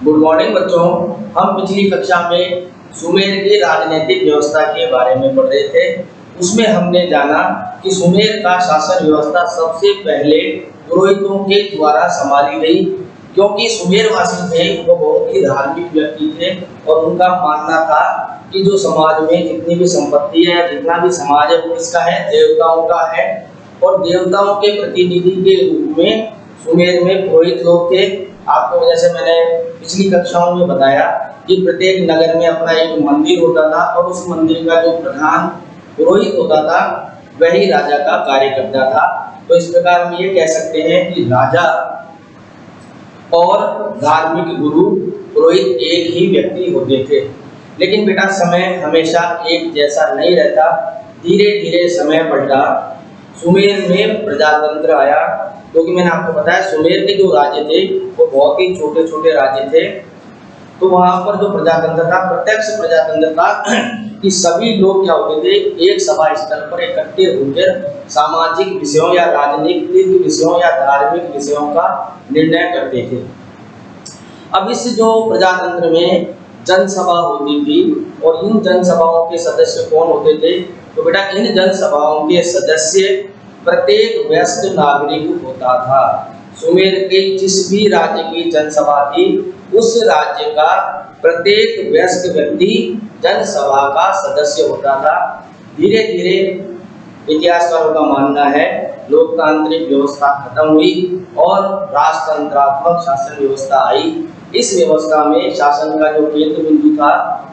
Good morning बच्चों। हम पिछली कक्षा में सुमेर की राजनीतिक व्यवस्था के बारे में पढ़ रहे थे। उसमें हमने जाना कि सुमेर का शासन व्यवस्था सबसे पहले पुरोहितों के द्वारा संभाली गई, क्योंकि सुमेरवासी थे वो बहुत ही धार्मिक व्यक्ति थे और उनका मानना था कि जो समाज में जितनी भी संपत्ति है, जितना भी समाज है वो किसका है? देवताओं का है। और देवताओं के प्रतिनिधि के रूप में सुमेर में पुरोहित लोग थे। आपको जैसे मैंने पिछली कक्षाओं में बताया कि प्रत्येक नगर में अपना एक मंदिर होता था और उस मंदिर का जो प्रधान पुरोहित होता था वही राजा का कार्य करता था। तो इस प्रकार हम ये कह सकते हैं कि राजा और धार्मिक गुरु पुरोहित एक ही व्यक्ति होते थे। लेकिन बेटा समय हमेशा एक जैसा नहीं रहता, धीरे धीरे समय पलटा। सुमेर में प्रजातंत्र आया, क्योंकि मैंने आपको बताया सुमेर के जो राज्य थे वो बहुत ही छोटे छोटे राज्य थे। तो वहां पर जो प्रजातंत्र था, प्रत्यक्ष प्रजातंत्र था कि सभी लोग क्या होते थे, एक सभा स्थल पर इकट्ठे होकर सामाजिक विषयों या राजनीतिक विषयों या धार्मिक विषयों का निर्णय करते थे। अब इस जो प्रजातंत्र में जनसभा होती थी और इन जनसभाओं के सदस्य कौन होते थे? तो बेटा इन जनसभाओं के सदस्य प्रत्येक वयस्क नागरिक होता था। सुमेर के जिस भी राज्य की जनसभा थी उस राज्य का प्रत्येक वयस्क व्यक्ति जनसभा का सदस्य होता था। धीरे धीरे इतिहासकारों का मानना है लोकतांत्रिक व्यवस्था खत्म हुई और राजतंत्रात्मक शासन व्यवस्था आई। इस व्यवस्था में शासन का जो केंद्र बिंदु था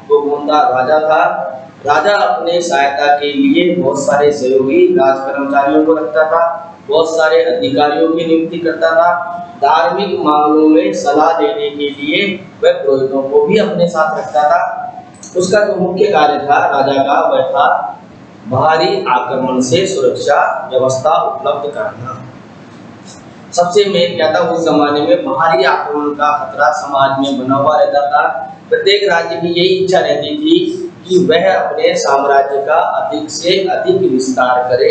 वो कौन था? राजा था। राजा अपने सहायता के लिए बहुत सारे सहयोगी राज कर्मचारियों को रखता था, बहुत सारे अधिकारियों की नियुक्ति करता था। धार्मिक मामलों में सलाह देने के लिए वह पुरोहितों को भी अपने साथ रखता था। उसका जो मुख्य कार्य था राजा का वह था बाहरी आक्रमण से सुरक्षा व्यवस्था उपलब्ध कराना। सबसे मेन क्या था, उस जमाने में बाहरी आक्रमण का खतरा समाज में बना हुआ रहता था। प्रत्येक राज्य की यही इच्छा रहती थी कि वह अपने साम्राज्य का अधिक से अधिक विस्तार करे।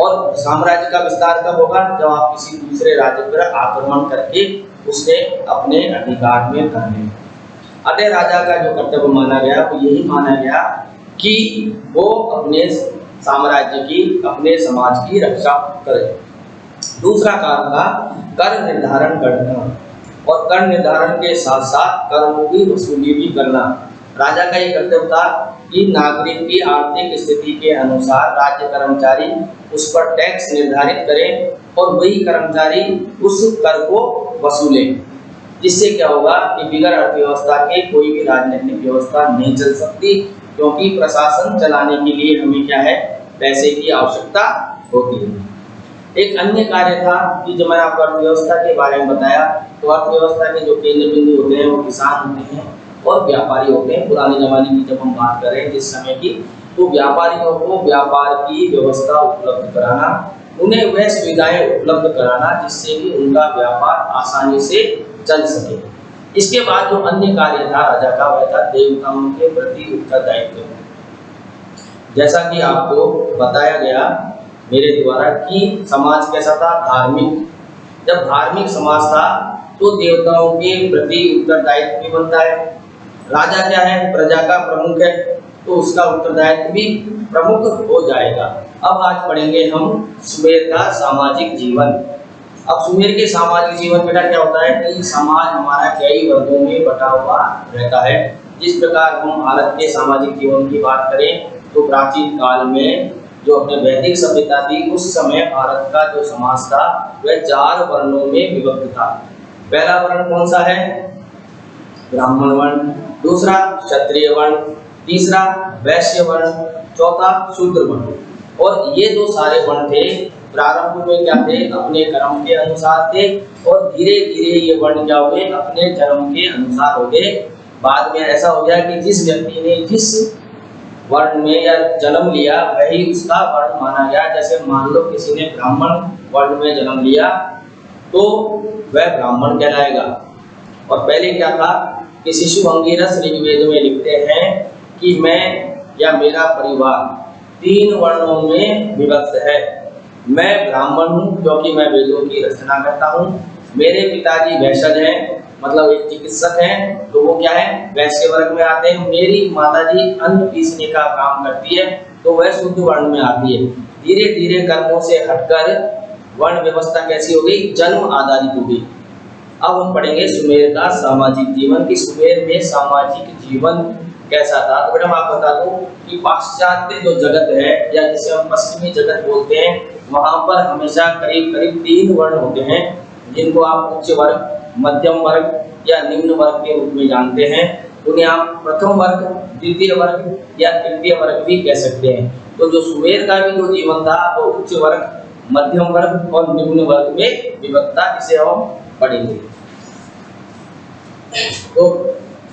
और साम्राज्य का विस्तार कब होगा? जब आप किसी दूसरे राज्य पर आक्रमण करके उसे अपने अधिकार में कर लें। अतः राजा का जो कर्तव्य माना गया वो यही माना गया कि वो अपने साम्राज्य की, अपने समाज की रक्षा करे। दूसरा काम था कर निर्धारण करना और कर निर्धारण के साथ साथ करों की वसूली भी करना। राजा का ये कर्तव्य था कि नागरिक की आर्थिक स्थिति के अनुसार राज्य कर्मचारी उस पर टैक्स निर्धारित करें और वही कर्मचारी उस कर को वसूले। जिससे क्या होगा कि बिगड़ अर्थव्यवस्था के कोई भी राजनीतिक व्यवस्था नहीं चल सकती, क्योंकि प्रशासन चलाने के लिए हमें क्या है? पैसे की आवश्यकता होती है। एक अन्य कार्य था कि जब मैंने आपको अर्थव्यवस्था के बारे में बताया तो अर्थव्यवस्था के जो केंद्र बिंदु होते हैं वो किसान होते हैं और व्यापारी होते हैं। पुराने जमाने की जब हम बात करें जिस समय की, तो व्यापारियों को व्यापार की व्यवस्था उपलब्ध कराना, उन्हें वह सुविधाएं उपलब्ध कराना जिससे कि उनका व्यापार आसानी से चल सके। इसके बाद जो अन्य कार्य था राजा का वह था देवताओं के प्रति उत्तरदायित्व। जैसा कि आपको बताया गया मेरे द्वारा कि समाज कैसा था? धार्मिक। जब धार्मिक समाज था तो देवताओं के प्रति उत्तरदायित्व भी बनता है। राजा क्या है? प्रजा का प्रमुख है, तो उसका उत्तरदायित्व भी प्रमुख हो जाएगा। अब आज पढ़ेंगे हम सुमेर का सामाजिक जीवन। अब सुमेर के सामाजिक जीवन बेटा क्या होता है कि समाज हमारा कई वर्गों में बटा हुआ रहता है। जिस प्रकार हम भारत के सामाजिक जीवन की बात करें तो प्राचीन काल में जो अपने वैदिक सभ्यता थी उस समय भारत का जो समाज था वह 4 वर्णों में विभक्त था। पहला वर्ण कौन सा है? ब्राह्मण वर्ण। दूसरा क्षत्रिय वर्ण। तीसरा वैश्य वर्ण। चौथा शूद्र वर्ण। और ये जो सारे वर्ण थे प्रारंभ में क्या थे? अपने कर्म के अनुसार थे और धीरे धीरे ये वर्ण क्या हो गए? अपने धर्म के अनुसार हो गए। बाद में ऐसा हो गया कि जिस व्यक्ति ने जिस वर्ण में या जन्म लिया वही उसका वर्ण माना गया। जैसे मान लो किसी ने ब्राह्मण वर्ण में जन्म लिया तो वह ब्राह्मण कहलाएगा। और पहले क्या था कि शिशु अंगिरस ऋग्वेद में लिखते हैं कि मैं या मेरा परिवार 3 वर्णों में विभक्त है। मैं ब्राह्मण हूँ क्योंकि मैं वेदों की रचना करता हूँ। मेरे पिताजी वैश्य हैं मतलब एक चिकित्सक हैं तो वो क्या है, वैश्य वर्ग में आते हैं। मेरी माताजी अन्न पीसने का काम करती है तो वह शुद्ध वर्ण में आती है। धीरे धीरे कर्मों से हटकर वर्ण व्यवस्था कैसी हो गई, जन्म आधारित हो गई। अब हम पढ़ेंगे सुमेर का सामाजिक जीवन, कि सुमेर में सामाजिक जीवन कैसा था। तो बेटा मैं आपको बता दूं कि पाश्चात्य जो जगत है या जिसे हम पश्चिमी जगत बोलते हैं, वहां पर हमेशा करीब करीब 3 वर्ण होते हैं, जिनको आप उच्च वर्ग, मध्यम वर्ग या निम्न वर्ग के रूप में जानते हैं। उन्हें आप प्रथम वर्ग, द्वितीय वर्ग या तृतीय वर्ग भी कह सकते हैं। तो जो सुमेर का भी जो जीवन था वो उच्च वर्ग, मध्यम वर्ग और निम्न वर्ग में विभक्त था, इसे हम पढ़ेंगे। तो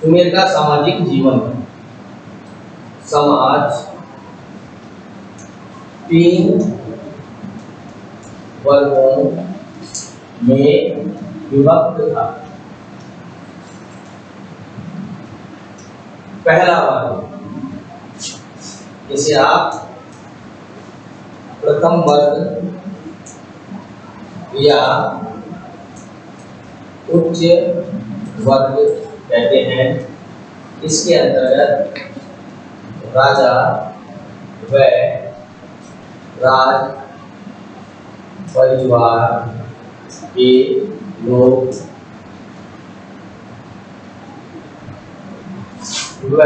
सुमेर का सामाजिक जीवन, समाज 3 वर्गों में विभक्त था। पहला वर्ग जिसे आप प्रथम वर्ग या उच्च वर्ग कहते हैं, इसके अंतर्गत राजा व राज परिवार के लोग व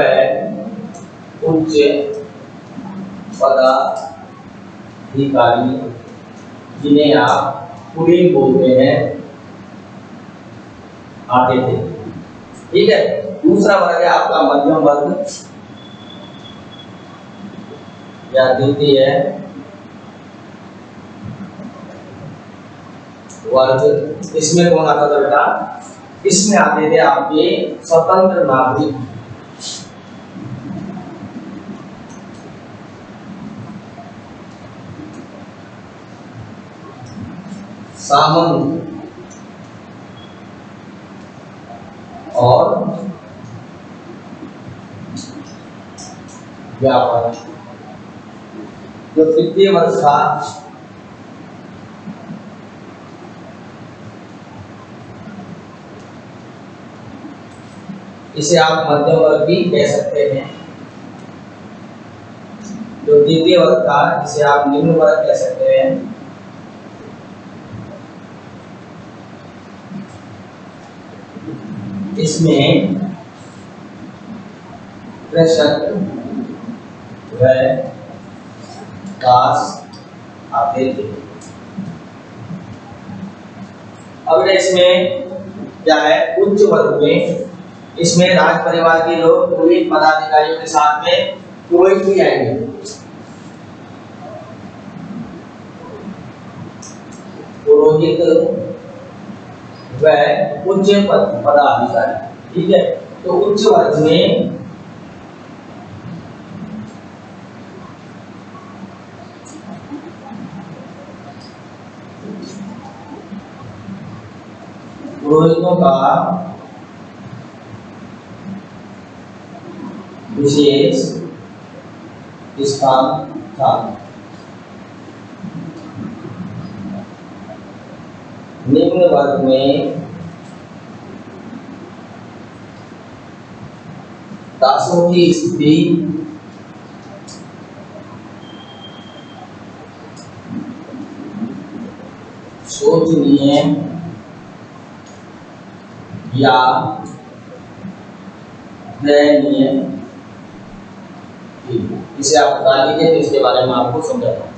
उच्च पदाधिकारी, जिन्हें आप कुलीन बोलते हैं, आते थे। ठीक है। दूसरा वर्ग है आपका मध्यम वर्ग या द्वितीय वर्ग। इसमें कौन आता था बेटा, इसमें आते थे आपके स्वतंत्र नागरिक, सामंत और व्यापारी। जो तृतीय वर्ग था इसे आप मध्यम वर्ग भी कह सकते हैं। जो द्वितीय वर्ग था इसे आप निम्न वर्ग कह सकते हैं। इसमें कृषक व दास आते थे। अब इसमें क्या है, उच्च वर्ग में इसमें राज परिवार के लोग पूरे पदाधिकारियों के साथ में पुरोहित भी आएंगे। पुरोहित व उच्च पदाधिकारी। ठीक है। तो उच्च वर्ग में पुरोहितों का विशेष स्थान था। निम्न वर्ग में दासों की स्थिति शोचनीय या दयनीय थी। इसे आप बता लीजिए, तो इसके बारे में आपको समझाना।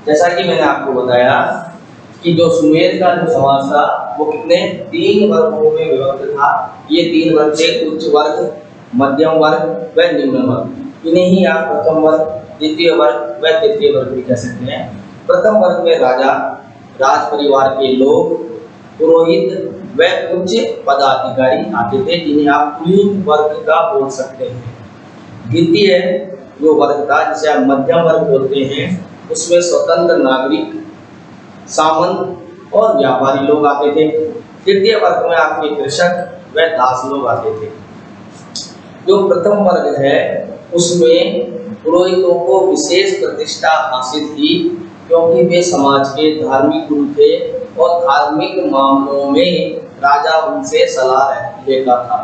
जैसा कि मैंने आपको बताया कि जो सुमेर का जो समाज था वो कितने 3 वर्गों में विभक्त था। ये 3 वर्ग थे, उच्च वर्ग, मध्यम वर्ग व निम्न वर्ग। इन्हें ही आप प्रथम वर्ग, द्वितीय वर्ग व तृतीय वर्ग भी कह सकते हैं। प्रथम वर्ग में राजा राज परिवार के लोग, पुरोहित व उच्च पदाधिकारी आते थे, जिन्हें आप कुलीन वर्ग का बोल सकते हैं। द्वितीय जो वर्ग था, जिसे आप मध्यम वर्ग बोलते हैं, उसमें स्वतंत्र नागरिक, सामंत और व्यापारी लोग आते थे। तृतीय वर्ग में आपके कृषक व दास लोग आते थे। जो प्रथम वर्ग है उसमें पुरोहितों को विशेष प्रतिष्ठा हासिल थी, क्योंकि वे समाज के धार्मिक गुरु थे और धार्मिक मामलों में राजा उनसे सलाह लेता था।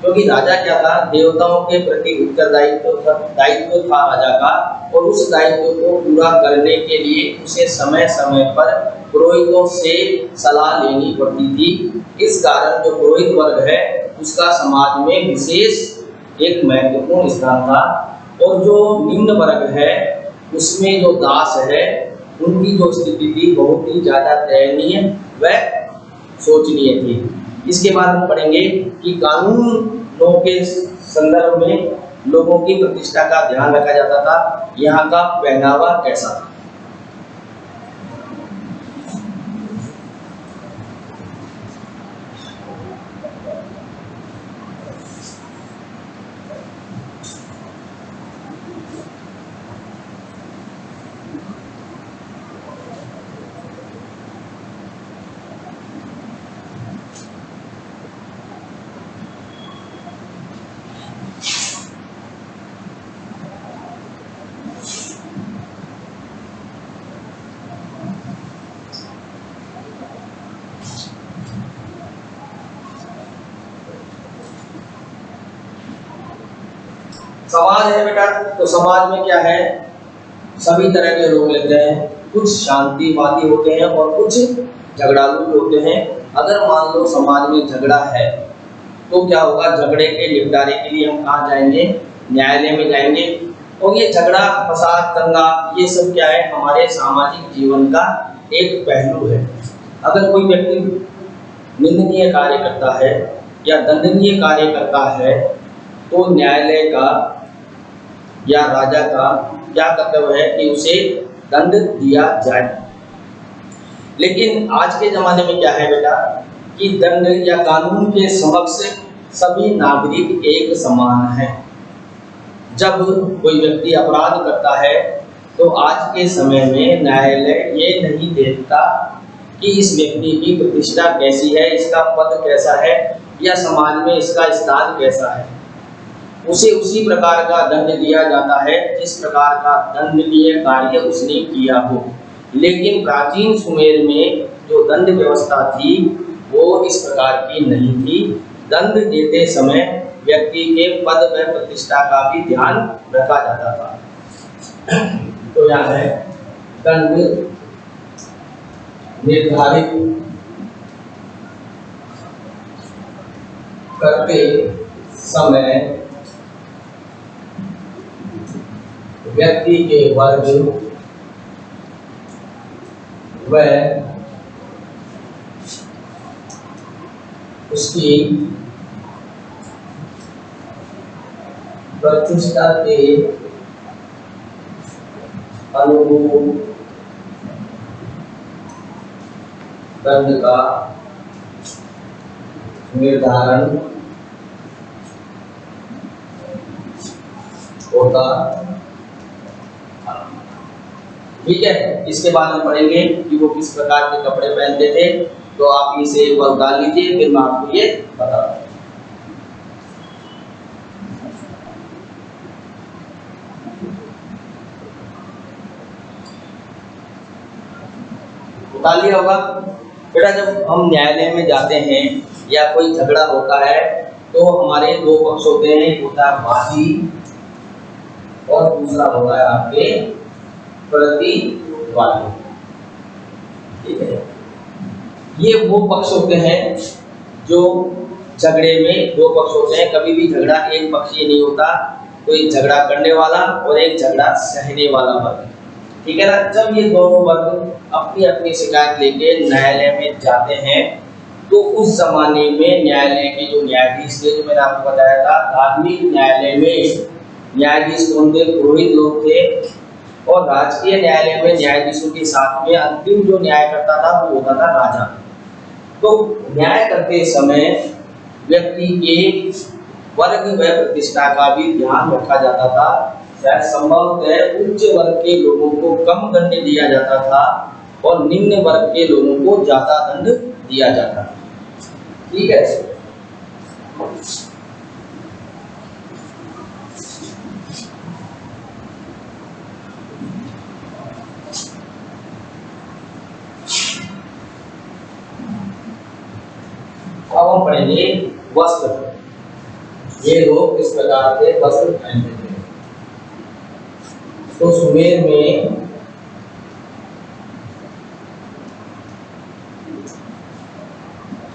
क्योंकि राजा क्या था, देवताओं के प्रति दायित्व था राजा का, और उस दायित्व को पूरा करने के लिए उसे समय समय पर पुरोहितों से सलाह लेनी पड़ती थी। इस कारण जो पुरोहित वर्ग है उसका समाज में विशेष एक महत्वपूर्ण स्थान था। और जो निम्न वर्ग है उसमें जो दास है उनकी जो स्थिति थी बहुत ही ज्यादा दयनीय व सोचनीय थी। इसके बाद हम पढ़ेंगे कि कानूनों के संदर्भ में लोगों की प्रतिष्ठा का ध्यान रखा जाता था। यहाँ का पहनावा कैसा था? समाज है बेटा, तो समाज में क्या है, सभी तरह के लोग रहते हैं। कुछ शांतिवादी होते हैं और कुछ झगड़ालू होते हैं। अगर मान लो समाज में झगड़ा है तो क्या होगा, झगड़े के निपटारे के लिए हम कहाँ जाएंगे, न्यायालय में जाएंगे। और ये झगड़ा, फसाद, दंगा, ये सब क्या है, हमारे सामाजिक जीवन का एक पहलू है। अगर कोई व्यक्ति निंदनीय कार्य करता है या दंडनीय कार्य करता है तो न्यायालय का या राजा का क्या कर्तव्य है कि उसे दंड दिया जाए। लेकिन आज के जमाने में क्या है बेटा कि दंड या कानून के समक्ष सभी नागरिक एक समान हैं। जब कोई व्यक्ति अपराध करता है तो आज के समय में न्यायालय ये नहीं देखता कि इस व्यक्ति की प्रतिष्ठा कैसी है, इसका पद कैसा है या समाज में इसका स्थान कैसा है। उसे उसी प्रकार का दंड दिया जाता है जिस प्रकार का दंडनीय कार्य उसने किया हो। लेकिन प्राचीन सुमेर में जो दंड व्यवस्था थी वो इस प्रकार की नहीं थी। दंड देते समय व्यक्ति के पद व प्रतिष्ठा का भी ध्यान रखा जाता था। तो यहाँ है दंड निर्धारित करते समय व्यक्ति के वर्ग व उसकी प्रतिष्ठा के अनुरूप दंड का निर्धारण होता। ठीक है, इसके बाद हम पढ़ेंगे कि वो किस प्रकार के कपड़े पहनते थे। तो आप इसे एक बार डाल लीजिए, फिर मैं आपको ये बता दूं। उतार लिया होगा बेटा। जब हम न्यायालय में जाते हैं या कोई झगड़ा होता है तो हमारे दो पक्ष होते हैं, एक होता है वादी और दूसरा होता है आपके प्रतिवादी। ठीक है, ये वो पक्ष होते हैं जो झगड़े में दो पक्ष होते हैं। कभी भी झगड़ा एक पक्षीय नहीं होता, कोई झगड़ा करने वाला और एक झगड़ा सहने वाला वर्ग। ठीक है ना। जब ये दोनों वर्ग अपनी अपनी शिकायत लेके न्यायालय में जाते हैं तो उस जमाने में न्यायालय के जो न्यायाधीश थे, जो मैंने आपको बताया था, धार्मिक न्यायालय में न्यायाधीश कौन थे, पुरोहित लोग थे। और राजकीय न्यायालय में न्यायाधीशों के साथ में अंतिम जो न्याय करता था वो होता था राजा। तो न्याय करते समय व्यक्ति के वर्ग व प्रतिष्ठा का भी ध्यान रखा जाता था। शायद संभवतः उच्च वर्ग के लोगों को कम दंड दिया जाता था और निम्न वर्ग के लोगों को ज्यादा दंड दिया जाता था। ठीक है। अब हम पढ़ेंगे वस्त्र। ये लोग इस प्रकार के वस्त्र पहनते थे। तो सुमेर में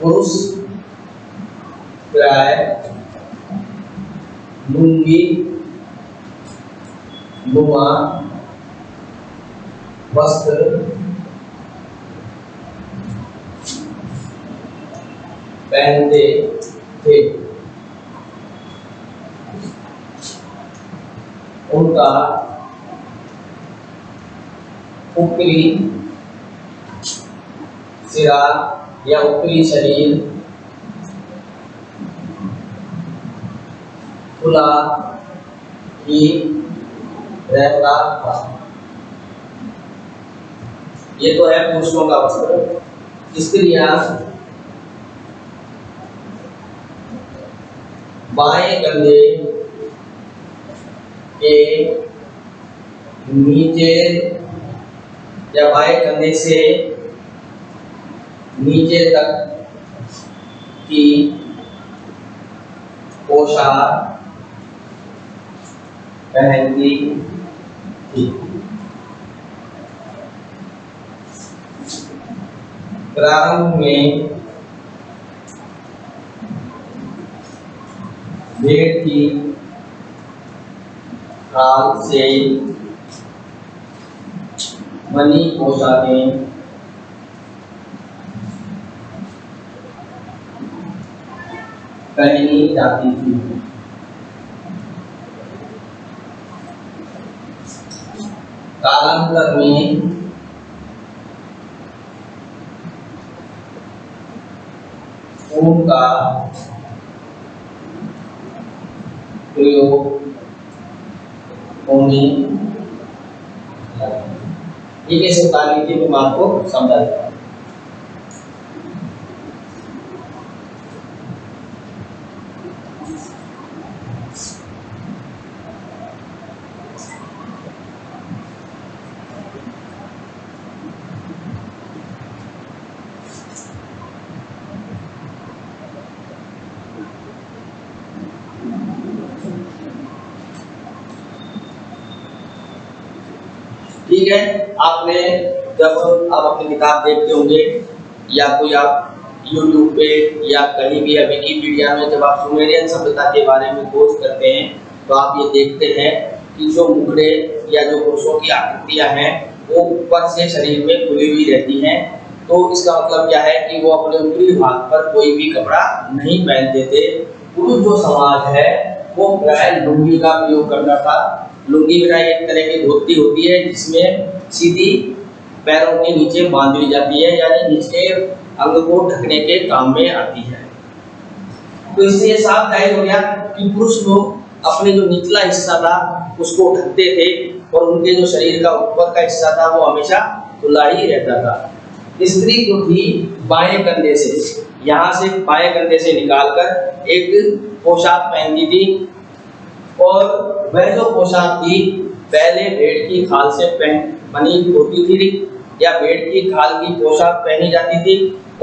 पुरुष प्राय लुंगी नुमा वस्त्र पहनते थे। उनका ऊपरी सिरा या ऊपरी शरीर खुला ही रहता था। ये तो है पुरुषों का वस्त्र। स्त्रियां बाएं कंधे के नीचे या बाएं कंधे से नीचे तक की पोशाक पहनती थी। प्रारंभ में भेड़ की खाल से बनी पोशाकें पहनी जाती थी। कालांतर में ऊन का प्रयोग होने लगा। ये कैसे उतारनी थी मैं आपको समझा देता हूं। ठीक है। आपने जब आप अपनी किताब देखते होंगे या कोई आप YouTube पे या कहीं भी विकिपीडिया में जब आप सुमेरियन सभ्यता के बारे में खोज करते हैं तो आप ये देखते हैं कि जो मुखड़े या जो पुरुषों की आकृतियां हैं वो ऊपर से शरीर में खुली हुई रहती हैं। तो इसका मतलब क्या है कि वो अपने ऊपरी भाग पर कोई भी कपड़ा नहीं पहनते थे। पुरुष जो समाज है वो प्राय लुंगी का प्रयोग करता था। लुंगी प्राय एक तरह की धोती होती है जिसमें सीधी पैरों के नीचे बांध ली जाती है, यानी नीचे अंग को ढकने के काम में आती है। तो इससे ये साफ जाहिर हो गया कि पुरुष लोग अपने जो निचला हिस्सा था उसको ढकते थे और उनके जो शरीर का ऊपर का हिस्सा था वो हमेशा खुला ही रहता था। स्त्री जो थी बाएं कंधे से, यहाँ से बाएं कंधे से निकालकर एक पोशाक पहनती थी और वह जो पोशाक थी पहले भेड़ की खाल से बनी होती थी या भेड़ की खाल की पोशाक पहनी जाती थी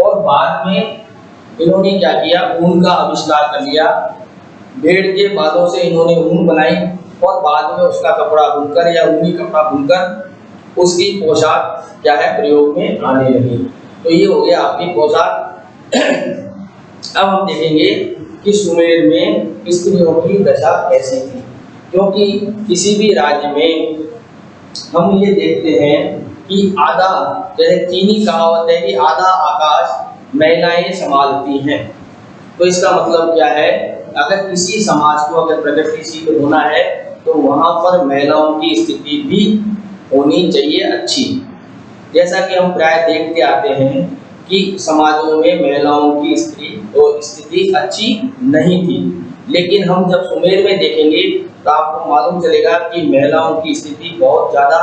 और बाद में इन्होंने क्या किया, ऊन का आविष्कार कर लिया। भेड़ के बालों से इन्होंने ऊन बनाई और बाद में उसका कपड़ा बुनकर या ऊनी कपड़ा बुनकर उसकी पोशाक क्या है प्रयोग में आने लगी। तो ये हो गया आपकी पोशाक। अब हम देखेंगे कि सुमेर में स्त्रियों की दशा कैसी थी, क्योंकि किसी भी राज्य में हम ये देखते हैं कि आधा, जैसे चीनी कहावत है कि आधा आकाश महिलाएं संभालती हैं। तो इसका मतलब क्या है, अगर किसी समाज को अगर प्रगतिशील होना है तो वहां पर महिलाओं की स्थिति भी होनी चाहिए अच्छी। जैसा कि हम प्राय देखते आते हैं कि समाजों में महिलाओं की स्थिति अच्छी नहीं थी, लेकिन हम जब सुमेर में देखेंगे तो आपको मालूम चलेगा कि महिलाओं की स्थिति बहुत ज़्यादा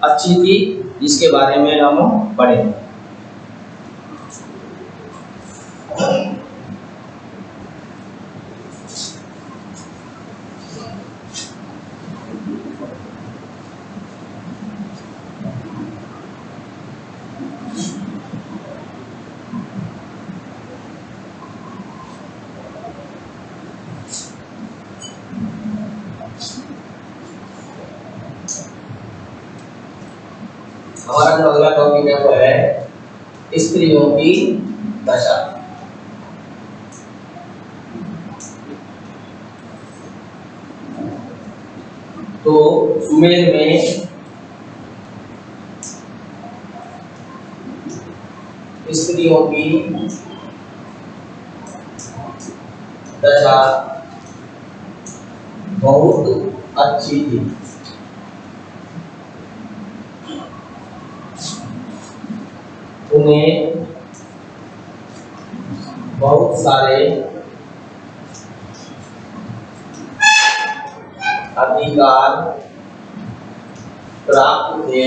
अच्छी थी, जिसके बारे में हम पढ़ें। हमारा जो अगला टॉपिक है वो है स्त्रियों की दशा। तो सुमेर में स्त्रियों की दशा बहुत अच्छी थी। उन्हें बहुत सारे अधिकार प्राप्त थे,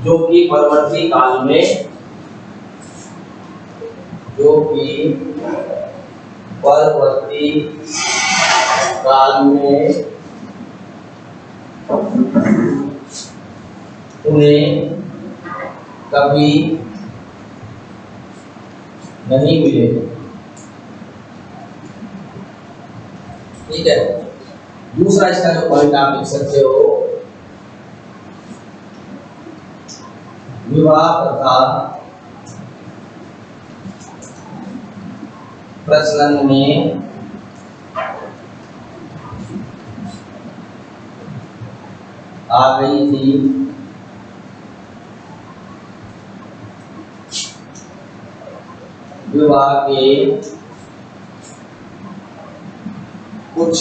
जो कि परवर्ती काल में उन्हें कभी नहीं मिले। ठीक है। दूसरा इसका जो पॉइंट आप लिख सकते हो, विवाह प्रथा प्रचलन में आ गई थी। विवाह के कुछ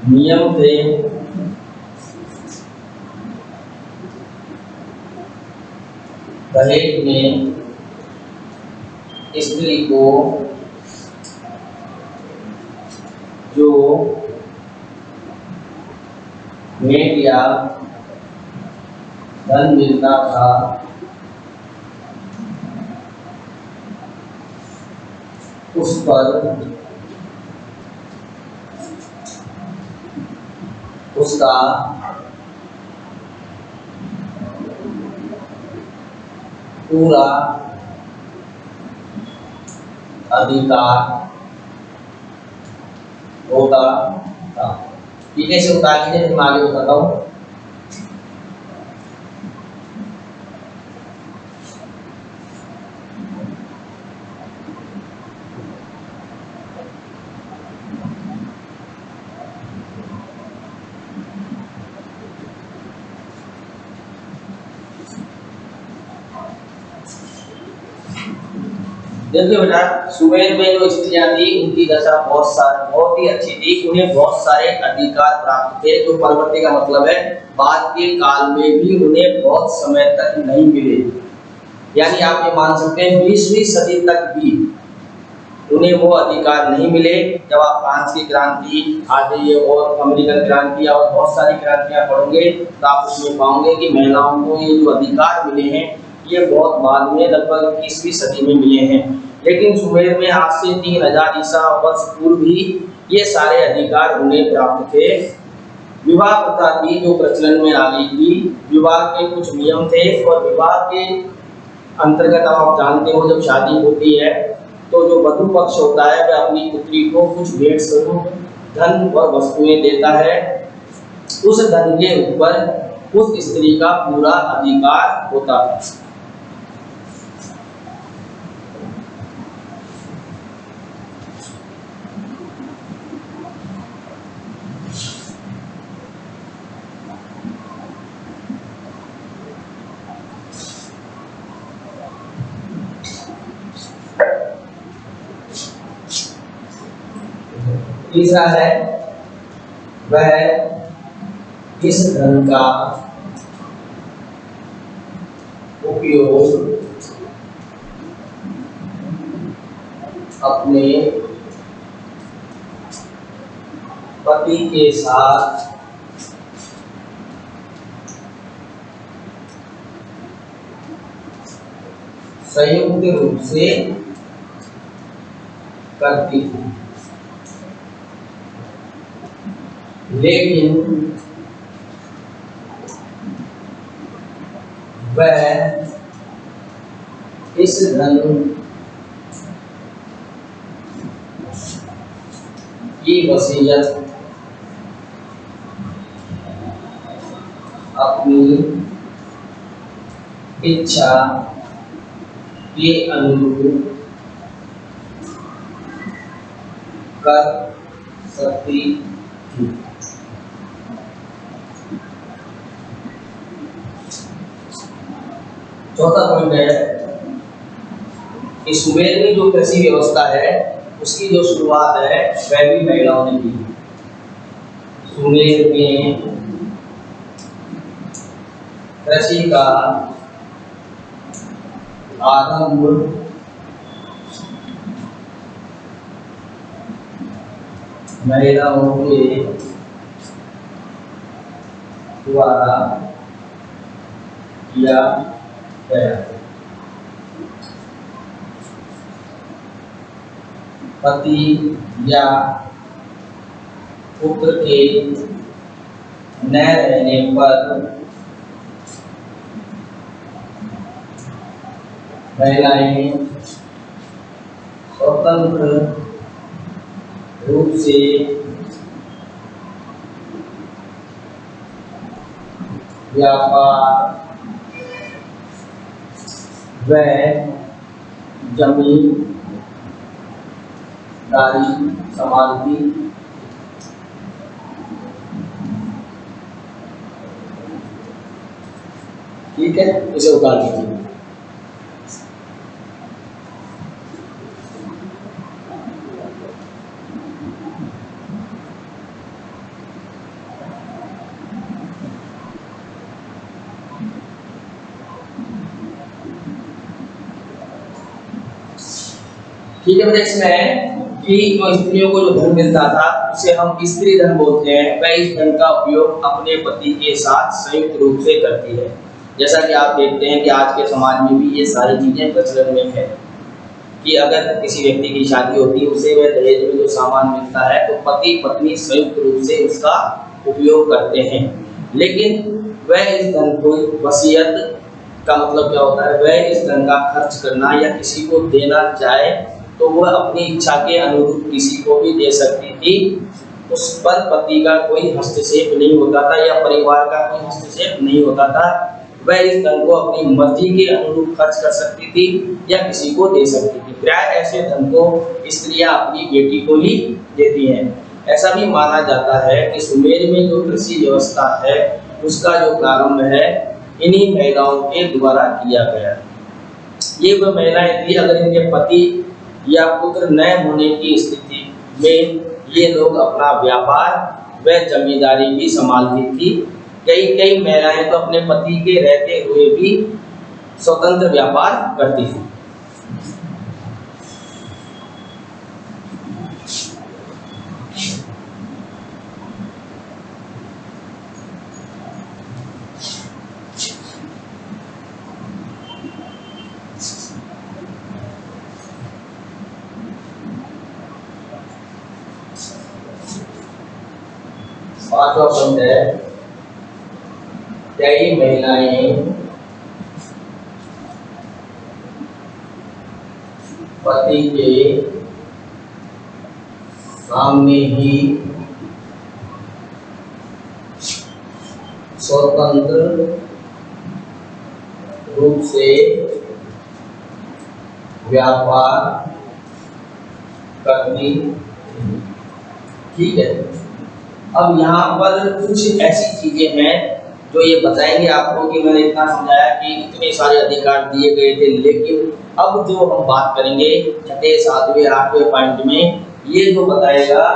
नियम थे, दहेज में स्त्री को जो भेंट या धन मिलता था, उस पर उसका पूरा अधिकार होता था। ये कैसे होता है, मैं आगे बताता हूँ। देखिए बेटा, सुमेर में जो स्त्रियां थी उनकी दशा बहुत ही अच्छी थी। उन्हें बहुत सारे अधिकार प्राप्त थे। तो परवर्ती का मतलब है बाद के काल में भी उन्हें बहुत समय तक नहीं मिले। यानी आप ये मान सकते हैं 20वीं सदी तक भी उन्हें वो अधिकार नहीं मिले। जब आप फ्रांस की क्रांति आदि और अमेरिकन क्रांति और बहुत सारी क्रांतियां पढ़ोगे तो आप उसमें पाओगे कि महिलाओं को ये जो अधिकार मिले हैं ये बहुत बाद में लगभग 21वीं सदी में मिले हैं। लेकिन सुमेर में आज से 3000 ईसा वर्ष पूर्व भी ये सारे अधिकार उन्हें प्राप्त थे। विवाह प्रथा थी जो प्रचलन में आ गई थी। विवाह के कुछ नियम थे और विवाह के अंतर्गत आप जानते हो जब शादी होती है तो जो वधु पक्ष होता है वह अपनी पुत्री को कुछ भेंट स्वरूप धन और वस्तुएं देता है। उस धन के ऊपर उस स्त्री का पूरा अधिकार होता है। तीसरा है वह इस धन का उपयोग अपने पति के साथ संयुक्त रूप से करती थी, लेकिन वह इस धन की वसीयत अपनी इच्छा के अनुरूप कर सकती थी। चौथा पॉइंट है कि सुमेर में जो कृषि व्यवस्था है उसकी जो शुरुआत है वह भी महिलाओं ने की। सुमेर में कृषि का आरंभ महिलाओं के द्वारा किया गया। पति या पुत्र के न रहने पर महिलाएं स्वतंत्र रूप से व्यापार व जमींदारी संभालती। ठीक है, इसे उतार दीजिए। ठीक है, इसमें कि जो स्त्रियों को जो धन मिलता था उसे हम स्त्री धन बोलते हैं। वह इस धन का उपयोग अपने पति के साथ संयुक्त रूप से करती है। जैसा कि आप देखते हैं कि आज के समाज में भी ये सारी चीजें प्रचलन में है कि अगर किसी व्यक्ति की शादी होती है उसे वह दहेज में जो सामान मिलता है तो पति पत्नी संयुक्त रूप से उसका उपयोग करते हैं। लेकिन वह इस धन को वसीयत का मतलब क्या होता है, वह इस धन का खर्च करना या किसी को देना चाहे तो वह अपनी इच्छा के अनुरूप किसी को भी दे सकती थी। उस पर पति का कोई हस्तक्षेप नहीं होता था या परिवार का कोई हस्तक्षेप नहीं होता था। वह इस धन को अपनी मर्जी के अनुरूप खर्च कर सकती थी या किसी को दे सकती थी। प्राय ऐसे धन को स्त्रियां अपनी बेटी को ही देती हैं। ऐसा भी माना जाता है कि सुमेर में जो कृषि व्यवस्था है उसका जो प्रारंभ है इन्हीं महिलाओं के द्वारा किया गया। ये वह महिलाएं थी, अगर इनके पति या पुत्र न होने की स्थिति में ये लोग अपना व्यापार व जमींदारी भी संभालती थी। कई महिलाएं तो अपने पति के रहते हुए भी स्वतंत्र व्यापार करती थी। पांचवा पॉइंट है, कई महिलाएं पति के सामने ही स्वतंत्र रूप से व्यापार करती। ठीक है, अब यहाँ पर कुछ ऐसी चीजें हैं जो ये बताएंगे आपको कि मैंने इतना समझाया कि इतने सारे अधिकार दिए गए थे, लेकिन अब जो हम बात करेंगे छठे सातवें आठवें पॉइंट में ये जो बताएगा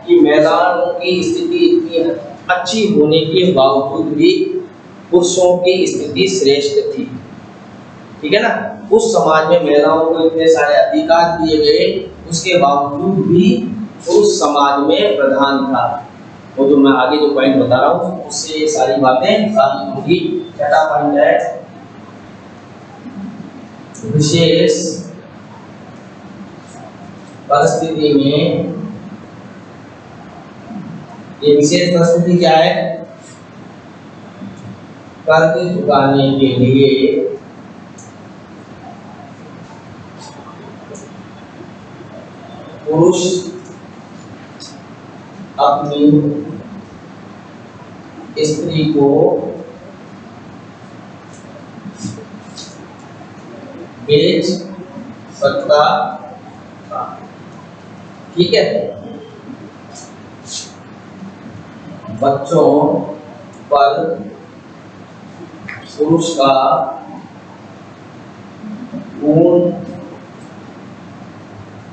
कि महिलाओं की स्थिति इतनी अच्छी होने के बावजूद भी पुरुषों की स्थिति श्रेष्ठ थी। ठीक है ना। उस समाज में महिलाओं को इतने सारे अधिकार दिए गए, उसके बावजूद भी पुरुष समाज में प्रधान था। वो जो मैं आगे जो पॉइंट बता रहा हूँ उससे ये सारी बातें साबित होंगी। छठा पॉइंट है विशेष परिस्थिति में। ये विशेष परिस्थिति क्या है? कर्ज चुकाने के लिए पुरुष अपनी स्त्री को बेच सकता था। ठीक है। बच्चों पर पुरुष का पूर्ण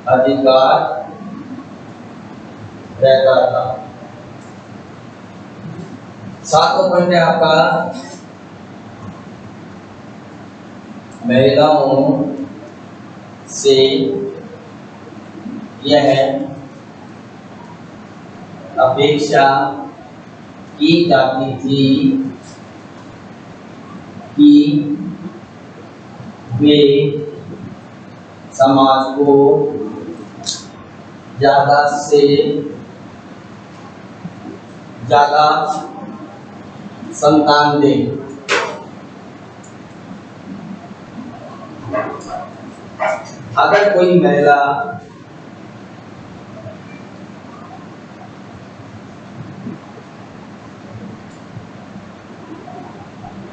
अधिकार रहता था। सातवां पॉइंट है आपका महिलाओं से यह अपेक्षा की जाती थी कि वे समाज को ज्यादा से ज्यादा संतान दें। अगर कोई महिला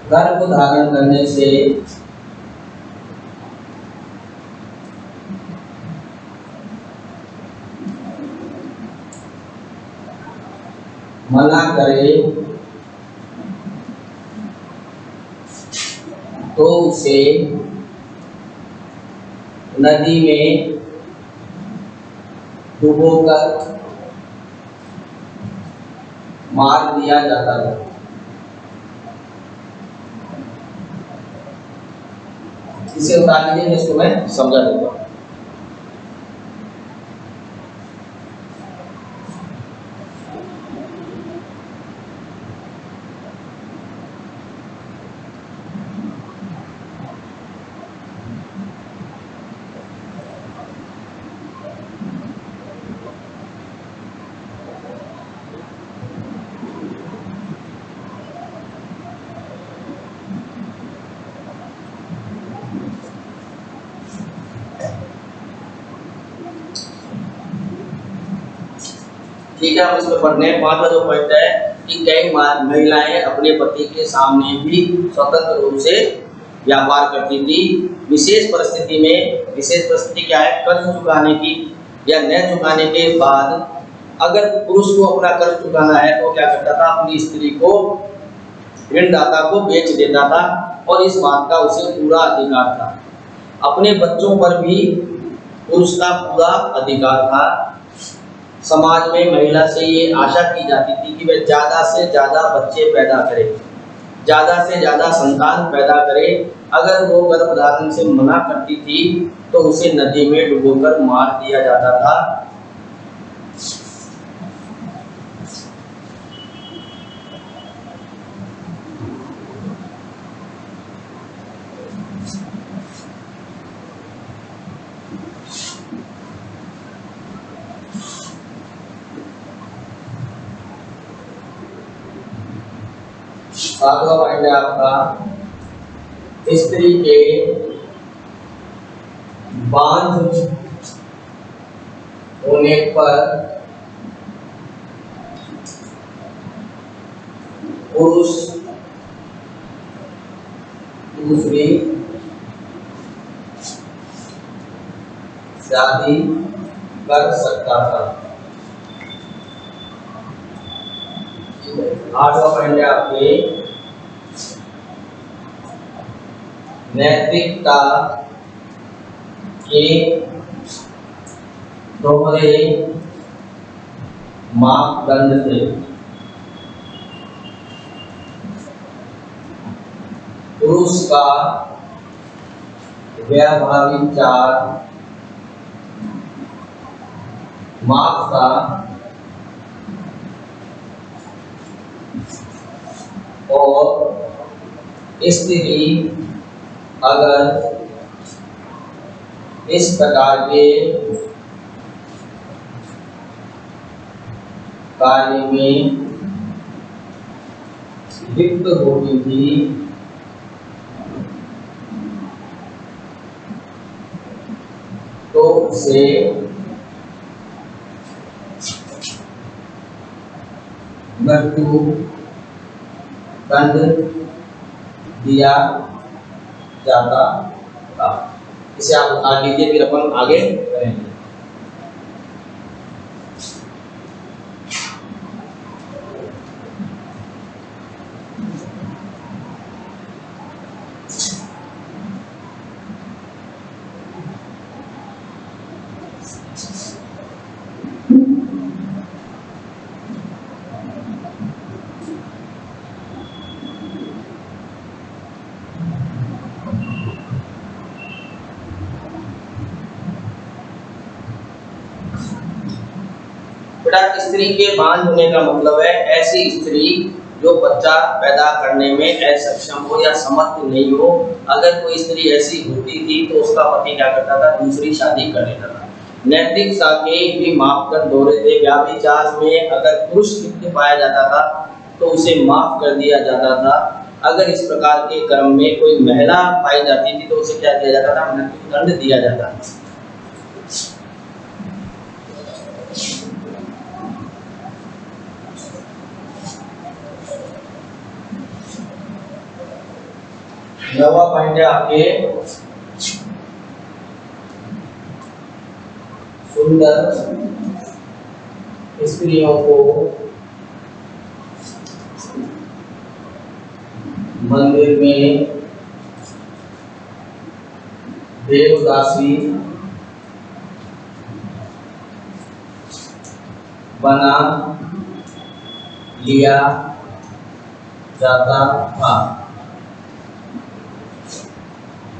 गर्भ धारण करने से मना करे तो उसे नदी में डुबोकर मार दिया जाता था। इसे उतार लीजिए, इसको मैं समझा देता हूँ। ठीक है, हम इसमें पढ़ने पांचवा जो पॉइंट है कि कई महिलाएं अपने पति के सामने भी स्वतंत्र रूप से व्यापार करती थी। विशेष परिस्थिति में, विशेष परिस्थिति क्या है? कर्ज चुकाने की या न चुकाने के बाद अगर पुरुष को अपना कर्ज चुकाना है तो क्या करता था? अपनी स्त्री को, ऋणदाता को बेच देता था और इस बात का उसे पूरा अधिकार था। अपने बच्चों पर भी पुरुष का पूरा अधिकार था। समाज में महिला से ये आशा की जाती थी कि वह ज़्यादा से ज़्यादा बच्चे पैदा करे, ज़्यादा से ज़्यादा संतान पैदा करे। अगर वो गर्भधारण से मना करती थी तो उसे नदी में डुबोकर मार दिया जाता था। सातवां पॉइंट है आपका स्त्री के बांझ होने पर पुरुष दूसरी शादी कर सकता था। आठवां पॉइंट है आपके नैतिकता के दोहरे मापदंड थे। पुरुष का व्यावहारिक चार माप का और स्त्री अगर इस प्रकार के कार्य में लिप्त होती थी तो उसे मृत्यु दंड दिया जाता था। इसे आप उतार लीजिए, फिर अपन आगे करेंगे। बेटा, स्त्री के बांझ होने का मतलब है ऐसी स्त्री जो बच्चा पैदा करने में असक्षम हो या समर्थ नहीं हो। अगर कोई स्त्री ऐसी होती थी तो उसका पति क्या करता था, दूसरी शादी कर लेता था। नैतिकता के भी मापदंड दोहरे थे। व्यभिचार में अगर पुरुष लिप्त पाया जाता था तो उसे माफ कर दिया जाता था। अगर इस प्रकार के कर्म में कोई महिला पाई जाती थी तो उसे क्या दिया जाता था, मृत्यु दंड दिया जाता था। नवा पॉइंट है आपके सुंदर स्त्रियों को मंदिर में देवदासी बना लिया जाता था।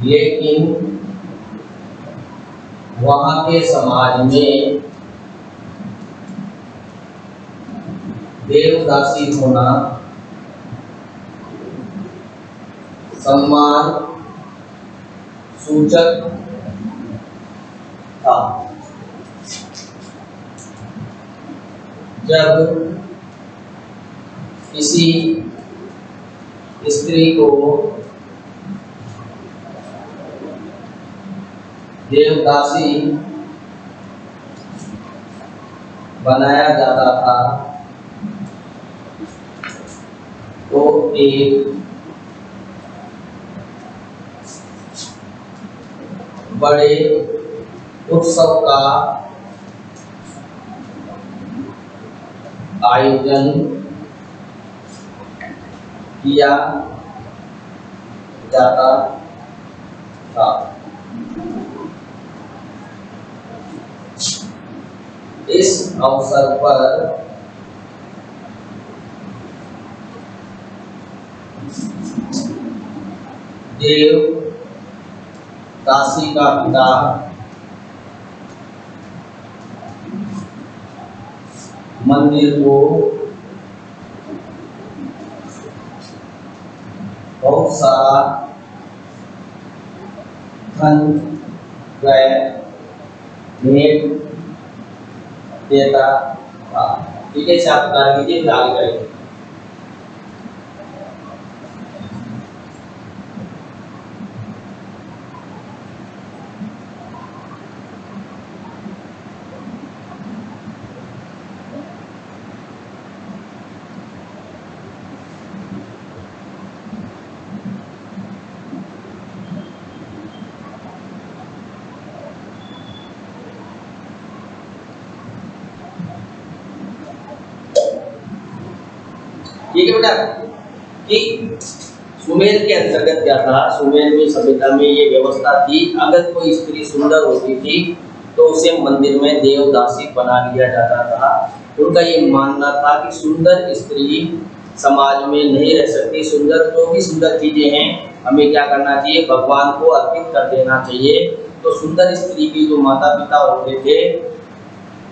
लेकिन वहां के समाज में देवदासी होना सम्मान सूचक था। जब किसी स्त्री को देवदासी बनाया जाता था तो एक बड़े उत्सव का आयोजन किया जाता था। इस अवसर पर देवदासी का पिता मंदिर को बहुत सारा धन भेंट देता था। ठीक है, आप बता दीजिए, फिर आगे करेंगे। ठीक है बेटा, कि सुमेर के अंतर्गत क्या था, सुमेर में सभ्यता में ये व्यवस्था थी, अगर कोई स्त्री सुंदर होती थी तो उसे मंदिर में देवदासी बना लिया जाता था। उनका ये मानना था कि सुंदर स्त्री समाज में नहीं रह सकती। सुंदर जो भी सुंदर चीजें हैं हमें क्या करना चाहिए, भगवान को अर्पित कर देना चाहिए। तो सुंदर स्त्री की जो माता पिता होते थे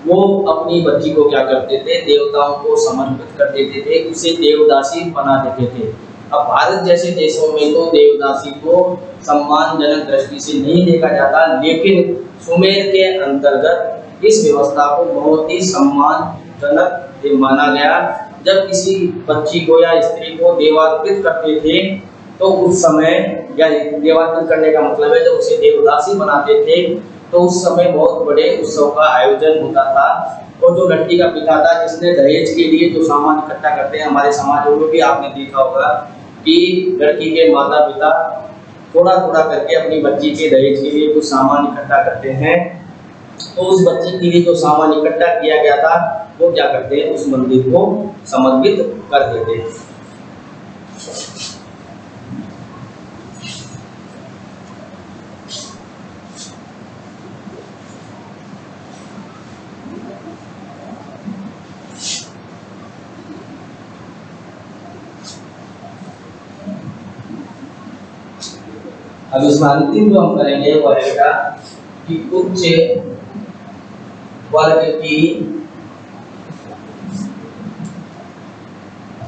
वो अपनी बच्ची को क्या करते थे, देवताओं को समर्पित कर देते थे, उसे देवदासी बना देते थे। अब भारत जैसे देशों में तो देवदासी को सम्मानजनक दृष्टि से नहीं देखा जाता, लेकिन सुमेर के अंतर्गत इस व्यवस्था को बहुत ही सम्मानजनक माना गया। जब किसी बच्ची को या स्त्री को देवार्पित करते थे तो उस समय, या देवार्पित करने का मतलब है जब उसे देवदासी बनाते थे, तो उस समय बहुत बड़े उत्सव का आयोजन होता था। और जो लड़की का पिता था जिसने दहेज के लिए जो सामान इकट्ठा करते हैं, हमारे समाजों में भी आपने देखा होगा कि लड़की के माता पिता थोड़ा थोड़ा करके अपनी बच्ची के दहेज के लिए कुछ सामान इकट्ठा करते हैं। तो उस बच्ची के लिए जो सामान इकट्ठा किया गया था वो क्या करते हैं, उस मंदिर को समर्पित कर देते हैं। अब इसमें अंतिम जो हम करेंगे वो रहेगा कि उच्च वर्ग की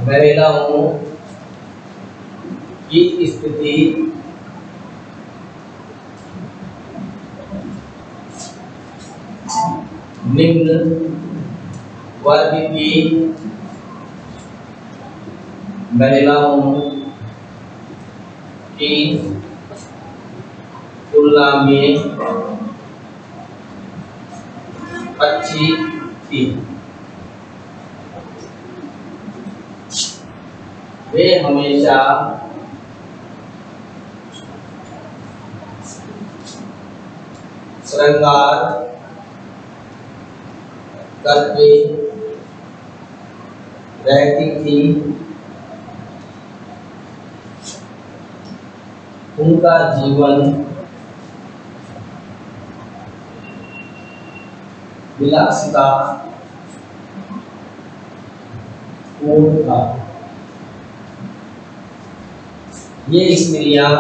महिलाओं की स्थिति निम्न वर्ग की महिलाओं की तुलना में अच्छी थी। वे हमेशा श्रृंगार करके रहती थी। उनका जीवन विलासिता पूर्ण था। ये स्त्रियां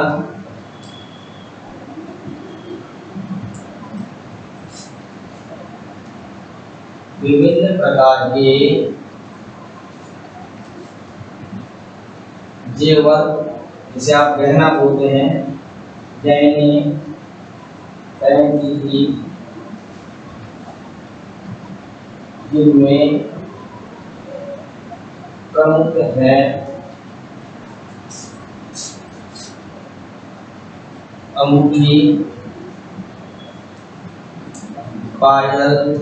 विभिन्न प्रकार के जेवर, जिसे आप गहना बोलते हैं, गहने पहनती थी, जिनमें प्रमुख है अंगूठी, पायल,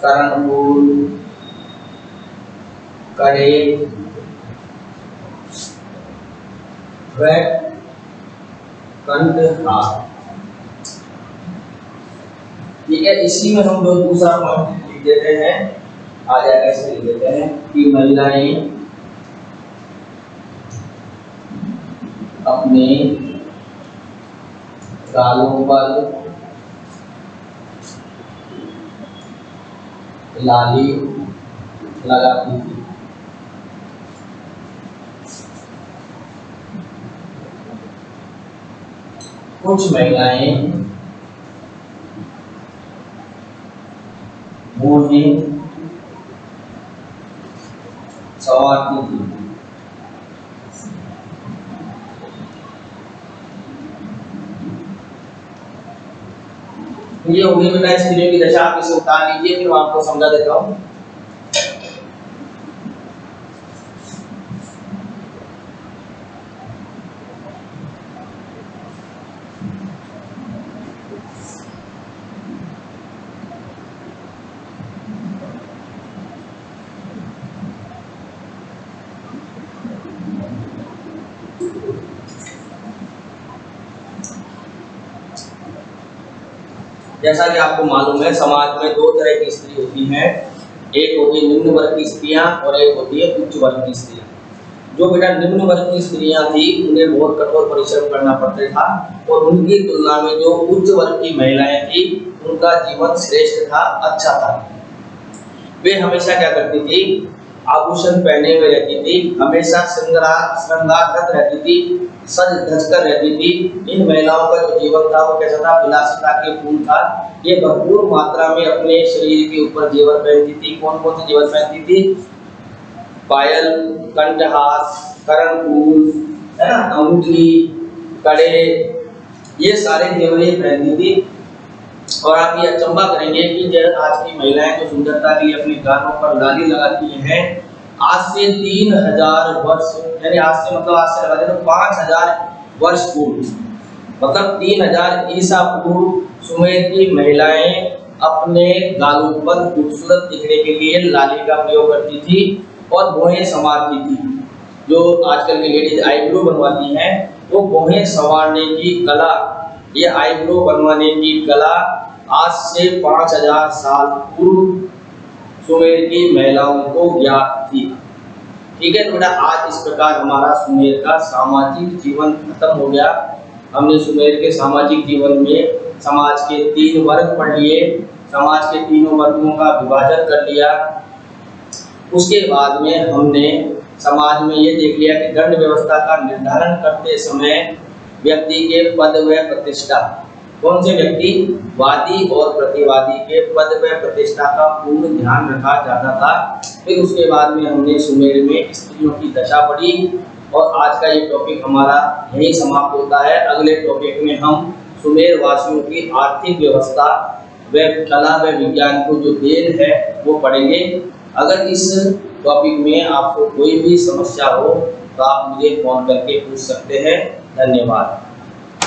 कर्णफूल, कड़े, व कंठहार। ठीक है, इसी में हम लोग दूसरा पॉइंट लिख देते हैं, आ जाएगा, इसमें लिख देते हैं कि महिलाएं अपने गालों पर लाली लगाती थी। कुछ महिलाएं मोहे संवारती थी। ये होगी बेटा स्त्रियों की दशा। आप इसे उतार लीजिए, फिर मैं आपको समझा देता हूँ। जैसा कि आपको मालूम है, समाज में दो तरह की स्त्री होती हैं। एक होती है निम्न वर्ग की स्त्रियां और एक होती है उच्च वर्ग की स्त्रियां। जो बेटा निम्न वर्ग की स्त्रियां थी उन्हें बहुत कठोर परिश्रम करना पड़ता था, और उनकी तुलना में जो उच्च वर्ग की महिलाएं थी उनका जीवन श्रेष्ठ था, अच्छा था। वे हमेशा क्या करती थी, आभूषण पहने हुए रहती थी, हमेशा श्रृंगाररत रहती थी, सज धज कर रहती थी। इन महिलाओं का जो जीवन था वो कैसा था, विलासिता के पूर्ण था। ये भरपूर मात्रा में अपने शरीर के ऊपर जेवर पहनती थी। कौन कौन से जेवर पहनती थी, पायल, कंठहार, कर्णफूल, है ना, अंगूठी, कड़े, ये सारे जेवर पहनती थी। और आप ये अचंभा करेंगे कि जो आज की महिलाएं जो सुंदरता के लिए अपने गालों पर लाली लगाती हैं, आज से 3000 वर्ष, यानी आज से मतलब आज से लगा दे तो 5000 वर्ष पूर्व, मतलब 3000 ईसा पूर्व सुमेर की महिलाएं अपने गालों पर खूबसूरत दिखने के लिए लाली का प्रयोग करती थी और भौहें संवारती थी। जो आजकल की लेडीज आईब्रो बनवाती हैं, वो भौहें संवारने की कला, ये आईब्रो बनवाने की कला आज से 5000 साल पूर्व सुमेर की महिलाओं को ज्ञात थी। ठीक है, तो बेटा आज इस प्रकार हमारा सुमेर का सामाजिक जीवन खत्म हो गया। हमने सुमेर के सामाजिक जीवन में समाज के 3 वर्ग पढ़ लिए, समाज के तीनों वर्गों का विभाजन कर लिया। उसके बाद में हमने समाज में ये देख लिया कि दंड व्यवस्था का निर्धारण करते समय व्यक्ति के पद व प्रतिष्ठा, कौन से व्यक्ति, वादी और प्रतिवादी के पद व प्रतिष्ठा का पूर्ण ध्यान रखा जाता था। फिर उसके बाद में हमने सुमेर में स्त्रियों की दशा पढ़ी और आज का ये टॉपिक हमारा यही समाप्त होता है। अगले टॉपिक में हम सुमेर वासियों की आर्थिक व्यवस्था व कला व विज्ञान को जो देन है वो पढ़ेंगे। अगर इस टॉपिक में आपको कोई भी समस्या हो तो आप मुझे फोन करके पूछ सकते हैं। धन्यवाद।